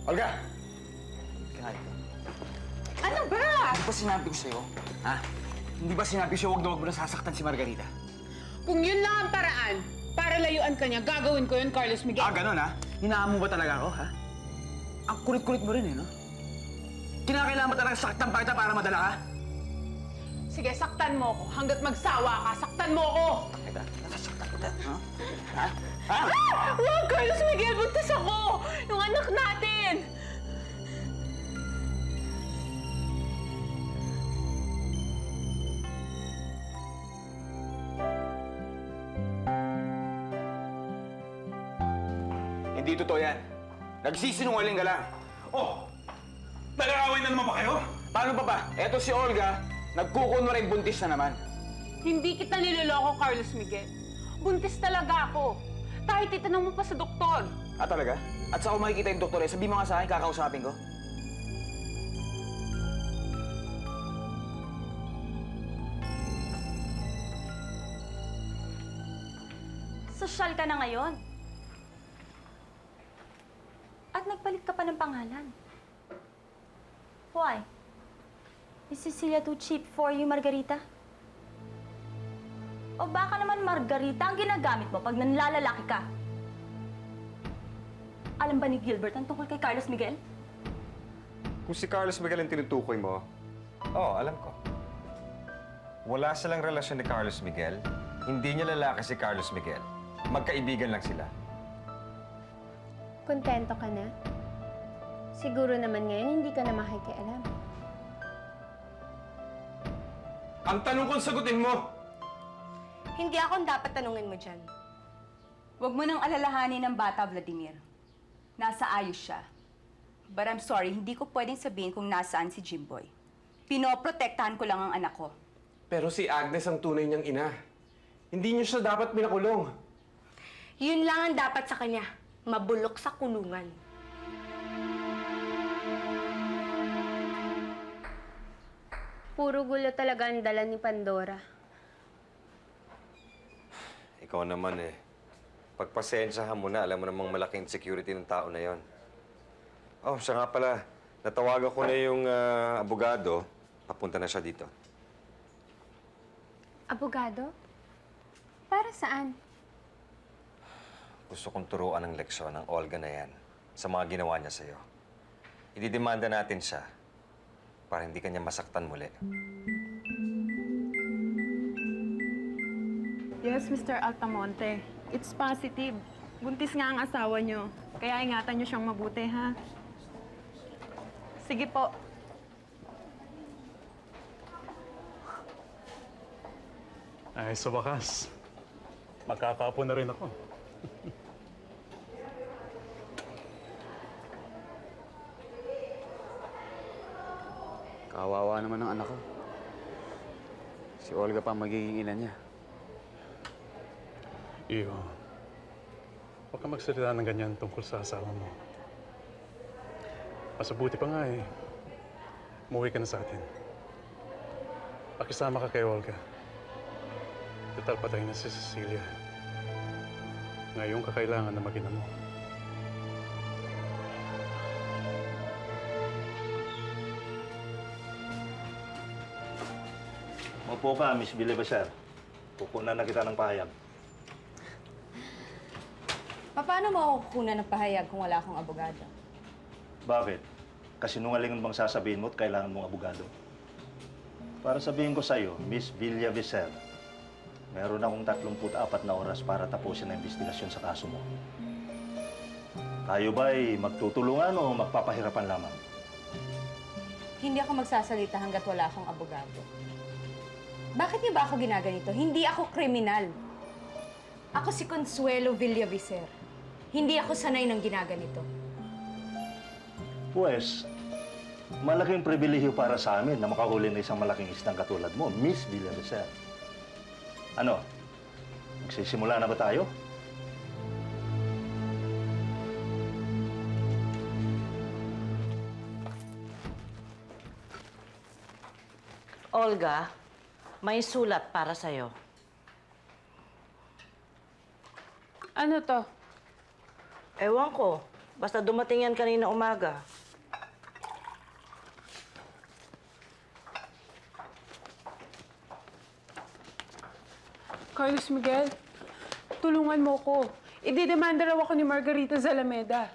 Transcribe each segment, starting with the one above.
Olga! Kaya ito. Ano ba? Hindi ba sinabi ko sa'yo? Ha? Hindi ba sinabi sa'yo huwag mo na sasaktan si Margarita? Kung yun lang ang paraan para layuan ka niya, gagawin ko yun, Carlos Miguel. Ganun ha? Hinaan mo ba talaga ako, ha? Ang kulit-kulit mo rin eh, no? Kinakailangan ba talaga saktan pa kita para madala ka? Sige, saktan mo ako. Hanggat magsawa ka, saktan mo ako! Kita? Nasasaktan kita, ha? Ha? Ha? Wag, Carlos Miguel! Buntis ako! Yung anak natin! Hindi totoo yan. Nagsisinungaling ka lang. Oh! Nag-aaway na naman ba kayo? Paano pa ba? Eto si Olga, nagkukunwaring buntis na naman. Hindi kita niloloko, Carlos Miguel. Buntis talaga ako. Kahit itanong mo pa sa doktor. Ah, talaga? At saan ko makikita yung doktor eh? Sabi mo nga sa akin, kakausapin ko. Sosyal ka na ngayon. At nagpalit ka pa ng pangalan. Why? Is Cecilia too cheap for you, Margarita? O baka naman Margarita ang ginagamit mo pag nanlalalaki ka? Alam ba ni Gilbert ang tungkol kay Carlos Miguel? Kung si Carlos Miguel ang tinutukoy mo, oo, alam ko. Wala silang relasyon ni Carlos Miguel. Hindi niya lalaki si Carlos Miguel. Magkaibigan lang sila. Kontento ka na? Siguro naman ngayon hindi ka na makikialam. Ang tanong kong sagutin mo! Hindi ako ang dapat tanungin mo dyan. Huwag mo nang alalahanin ng bata, Vladimir. Nasa ayos siya. But I'm sorry, hindi ko pwedeng sabihin kung nasaan si Jimboy. Pinoprotektahan ko lang ang anak ko. Pero si Agnes ang tunay niyang ina. Hindi niyo siya dapat pinakulong. Yun lang ang dapat sa kanya. Mabulok sa kulungan. Puro gulo talaga ang dala ni Pandora. Ikaw naman eh. Pagpasensyahan mo na, alam mo namang malaking security ng tao na yon. Oh, siya nga pala. Natawagan ko na yung abogado. Papunta na siya dito. Abogado? Para saan? Gusto kong turuan ng leksyon ng Olga na yan sa mga ginawa niya sa'yo. Ididemanda natin siya para hindi kanya masaktan muli. Yes, Mr. Altamonte. It's positive. Buntis nga ang asawa niyo. Kaya ingatan niyo siyang mabuti, ha? Sige po. Ay, sa wakas. Magkakapo na rin ako. Kawawa naman ng anak ko. Si Olga pa magiging ina niya. Iyo, huwag ka magsalita ng ganyan tungkol sa asawa mo. Masabuti pa nga eh. Umuwi ka na sa atin. Pakisama ka kay Olga. Total patay na si Cecilia. Ngayon kakailangan na mag-ina mo. Opo ka, Miss Bilibaser. Kukunan na kita ng pahayag. Paano mo ako kukunan ng pahayag kung wala akong abogado? Bakit? Kasinungalingan bang sasabihin mo at kailangan mong abogado? Para sabihin ko sa'yo, Miss Villavicer, meron akong 34 na oras para tapusin ang investigasyon sa kaso mo. Tayo ba'y magtutulungan o magpapahirapan lamang? Hindi ako magsasalita hanggat wala akong abogado. Bakit niyo ba ako ginaganito? Hindi ako kriminal. Ako si Consuelo Villavicer. Hindi ako sanay ng ginaganito. Pues, malaking pribilehiyo para sa amin na makahuli na isang malaking isdang katulad mo, Miss Villavicer. Ano? Magsisimula na ba tayo? Olga, may sulat para sa'yo. Ano to? Ewan ko. Basta dumating yan kanina umaga. Carlos Miguel, tulungan mo ko. Ididemanda raw ako ni Margarita Zalameda.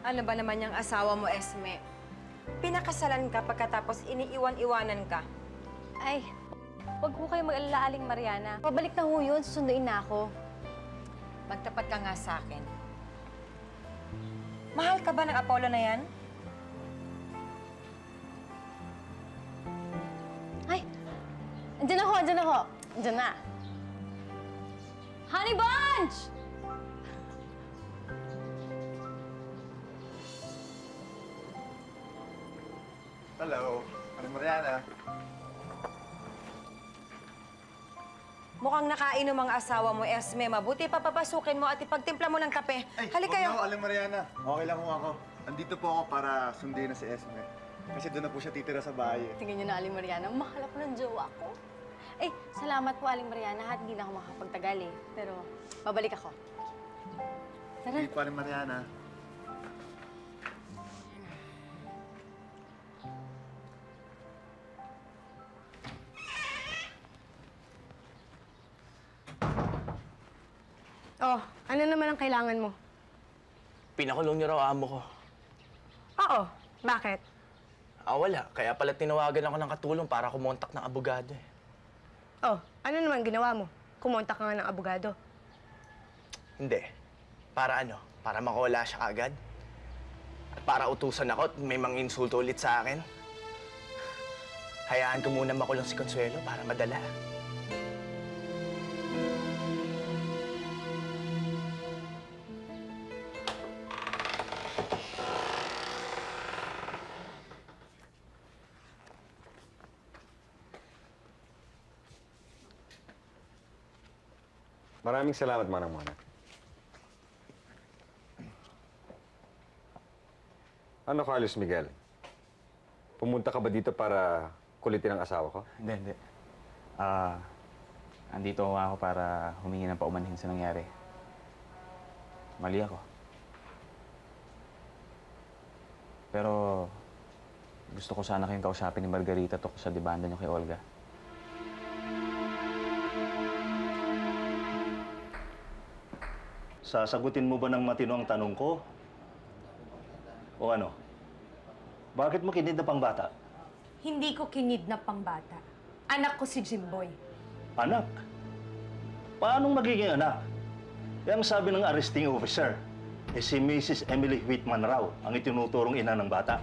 Ano ba naman yung asawa mo, Esme? Pinakasalan ka pagkatapos iniiwan-iwanan ka. Ay, wag ko kayo mag-alala, Aling Mariana. Pabalik na ho yun, susunduin na ako. Magtapat ka nga sa akin. Mahal ka ba ng Apollo na yan? Ay, andyan na ho, andyan na ho. Andyan na. Honey Bunch! Hello, Ano Mariana? Mukhang nakainom ang asawa mo, Esme. Mabuti pa papasukin mo at ipagtimpla mo ng kape. Halika kayo. Huwag na, Aling Mariana. Okay lang ho ako. Andito po ako para sundin na si Esme. Kasi doon na po siya titira sa bahay. Tingnan niyo na, Aling Mariana. Mahal ako ng jowa ko. Eh, salamat po, Aling Mariana. At hindi na ako makapagtagal eh. Pero, babalik ako. Tara. Hindi po, Aling Mariana. Oh, ano naman ang kailangan mo? Pinakulong niyo raw amo ko. Oo, bakit? Wala. Kaya pala tinawagan ako ng katulong para kumontak ng abogado eh. Oh, ano naman ginawa mo? Kumontak ka nga ng abogado. Hindi. Para ano? Para makawala siya agad. At para utusan ako at may mga insulto ulit sa akin. Hayaan ko muna makulong si Consuelo para madala. Maraming salamat, Manang Mona. Ano, Carlos Miguel? Pumunta ka ba dito para kulitin ang asawa ko? Hindi. Andito ako para humingi ng paumanhin sa nangyari. Mali ako. Pero gusto ko sana kayong kausapin ni Margarita tungkol sa debanda niyo kay Olga. Sasagutin mo ba ng matino ang tanong ko? O ano? Bakit mo kinidnap ang bata? Hindi ko kinidnap ang bata. Anak ko si Jimboy. Anak? Paanong magiging anak? Yang sabi ng arresting officer, si Mrs. Emily Whitman raw ang itinuturong ina ng bata.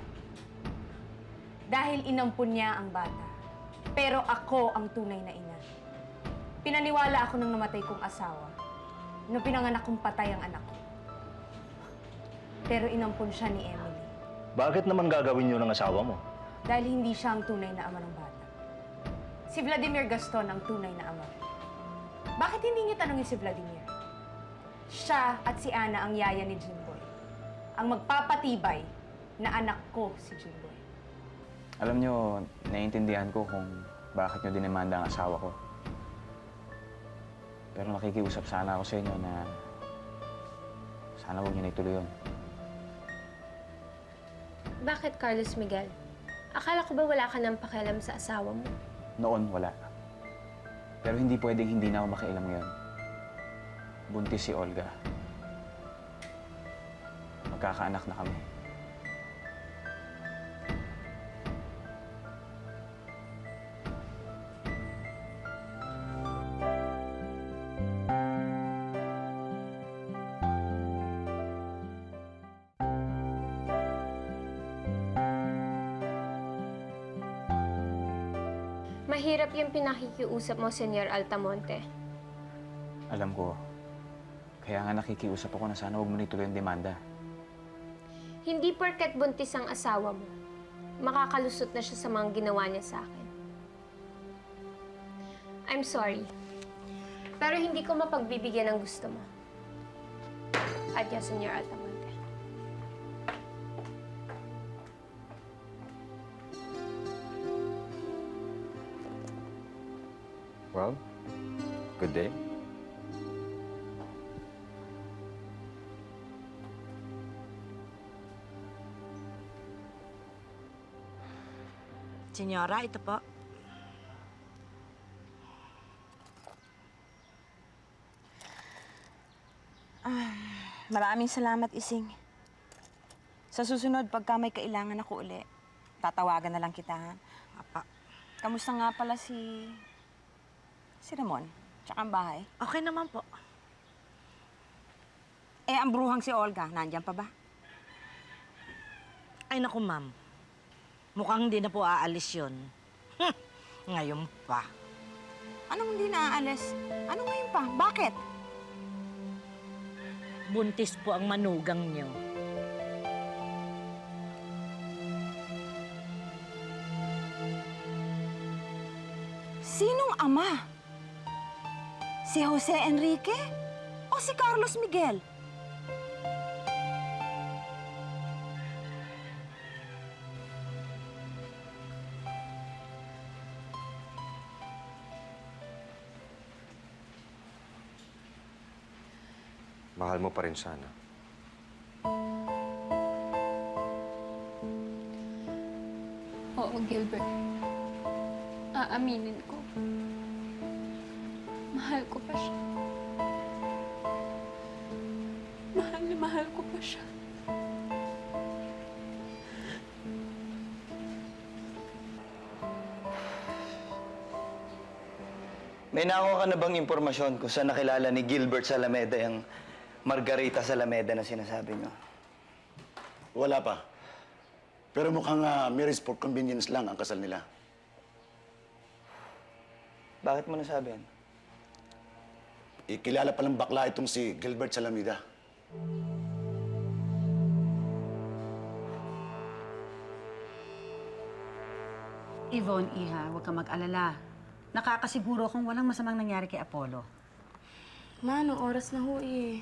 Dahil inampun niya ang bata. Pero ako ang tunay na ina. Pinaniwala ako ng namatay kong asawa. Nung pinanganak kong patay ang anak ko. Pero inampun siya ni Emily. Bakit naman gagawin yun ng asawa mo? Dahil hindi siya ang tunay na ama ng bata. Si Vladimir Gaston ang tunay na ama. Bakit hindi niyo tanongin si Vladimir? Siya at si Ana ang yaya ni Jimboy. Ang magpapatibay na anak ko si Jimboy. Alam niyo, naiintindihan ko kung bakit niyo dinemanda ang asawa ko. Pero nakikiusap sana ako sa inyo na sana huwag niyo na ituloy yun. Bakit, Carlos Miguel? Akala ko ba wala ka nang pakialam sa asawa mo? Noon, wala. Pero hindi pwedeng hindi na ako makialam ngayon. Buntis si Olga. Magkakaanak na kami. Mahirap yung pinakikiusap mo, Senyor Altamonte. Alam ko. Kaya nga nakikiusap ako na sana huwag mo na ituloy ang demanda. Hindi porket buntis ang asawa mo, makakalusot na siya sa mga ginawa niya sa akin. I'm sorry. Pero hindi ko mapagbibigyan ng gusto mo. Adios, Senyor Altamonte. Well, good day. Senyora, ito po. Maraming salamat, Ising. Sa susunod, pagka may kailangan ako uli, tatawagan na lang kita, ha? Apa. Kamusta nga pala si Ramon? Tsaka ang bahay? Okay naman po. Eh, ang bruhang si Olga, nandyan pa ba? Ay naku, ma'am. Mukhang hindi na po aalis yun. Ngayon pa. Anong hindi naaalis? Ano ngayon pa? Bakit? Buntis po ang manugang niyo. Sinong ama? Si Jose Enrique o si Carlos Miguel? Mahal mo pa rin sana. Oo, Gilbert. Aaminin ko. Mahal ko pa siya. Mahal na mahal ko pa siya. May nakuha ka na bang impormasyon kung saan nakilala ni Gilbert Salameda yung Margarita Salameda na sinasabi niyo? Wala pa. Pero mukhang marriage for convenience lang ang kasal nila. Bakit mo nasabi yan? Kilala palang bakla itong si Gilbert Salameda. Yvonne, Iha, huwag kang mag-alala. Nakakasiguro kung walang masamang nangyari kay Apollo. Ma, anong oras na ho eh?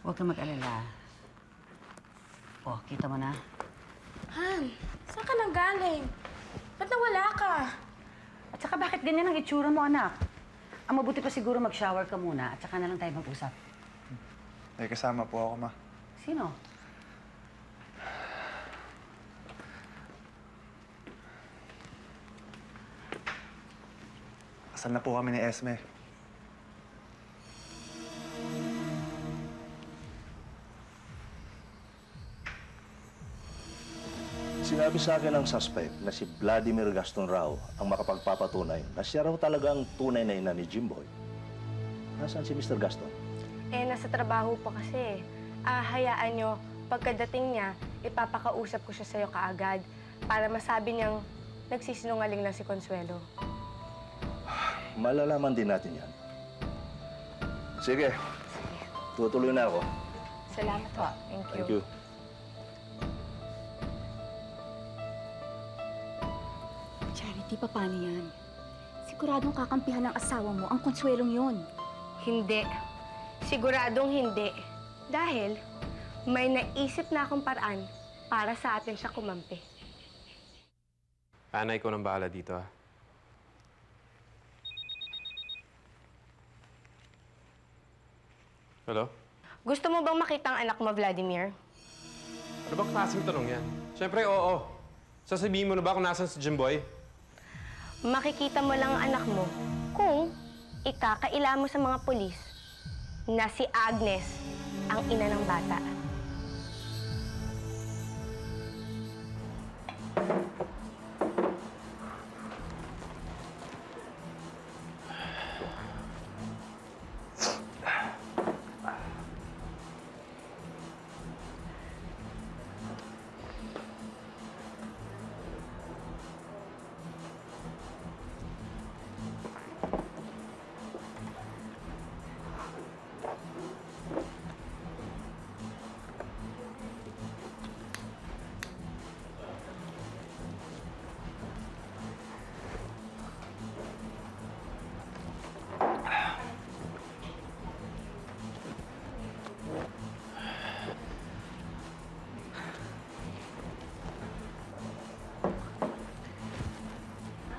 Huwag kang mag-alala. Oh, kita mo na? Han, saan ka nang galing? Ba't nawala ka? At saka bakit ganyan ang itsura mo, anak? Ang mabuti pa siguro mag-shower ka muna at saka na lang tayo mag-usap. May kasama po ako, ma. Sino? Kasal na po kami ni Esme. Sinabi sa akin ng suspect na si Vladimir Gaston Rao ang makapagpapatunay na siya raw talaga ang tunay na ina ni Jimboy. Nasaan si Mr. Gaston? Eh, nasa trabaho pa kasi. Hayaan nyo, pagkadating niya, ipapakausap ko siya sa'yo kaagad para masabi niyang nagsisinungaling lang si Consuelo. Malalaman din natin yan. Sige. Tutuloy na ako. Salamat po. Thank you. Thank you. Charity, paano yan? Siguradong kakampihan ng asawa mo ang Consuelong yon. Hindi. Siguradong hindi. Dahil may naisip na akong paraan para sa atin siya kumampi. Ana, ikaw nang bahala dito, ha? Hello? Gusto mo bang makita ang anak mo, Vladimir? Ano bang klaseng tanong yan? Siyempre, oo. Sasabihin mo na ba kung nasan si Jimboy? Makikita mo lang ang anak mo kung ikakaila mo sa mga pulis na si Agnes ang ina ng bata.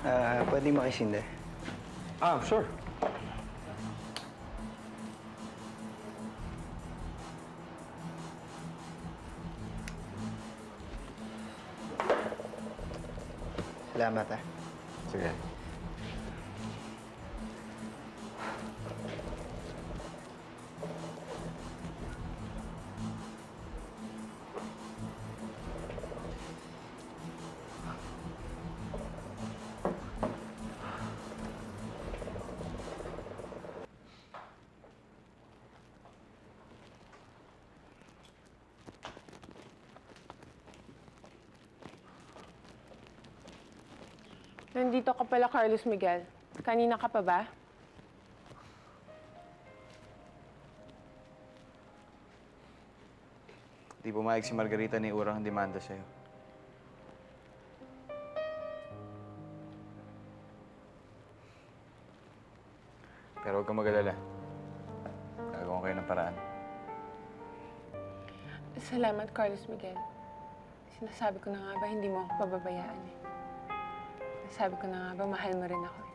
Pwede makisinde. Sure. Salamat, ah. Sige. Nandito ka pala, Carlos Miguel. Kanina ka pa ba? Di pumayag si Margarita ni Urang ang demanda sa'yo. Pero huwag kang mag-alala. Gagawa kayo ng paraan. Salamat, Carlos Miguel. Sinasabi ko na nga ba, hindi mo ako pababayaan eh. Sinasabi ko na nga ba, mahal mo rin ako eh.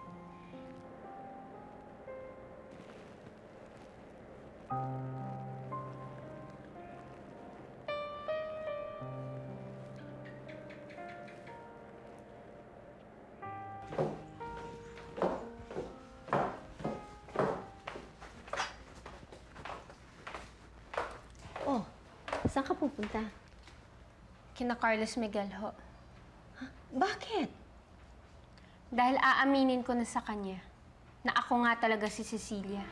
Oh, saan ka pupunta? Kina Carlos Miguel ho. Bakit? Dahil aaminin ko na sa kanya na ako nga talaga si Cecilia.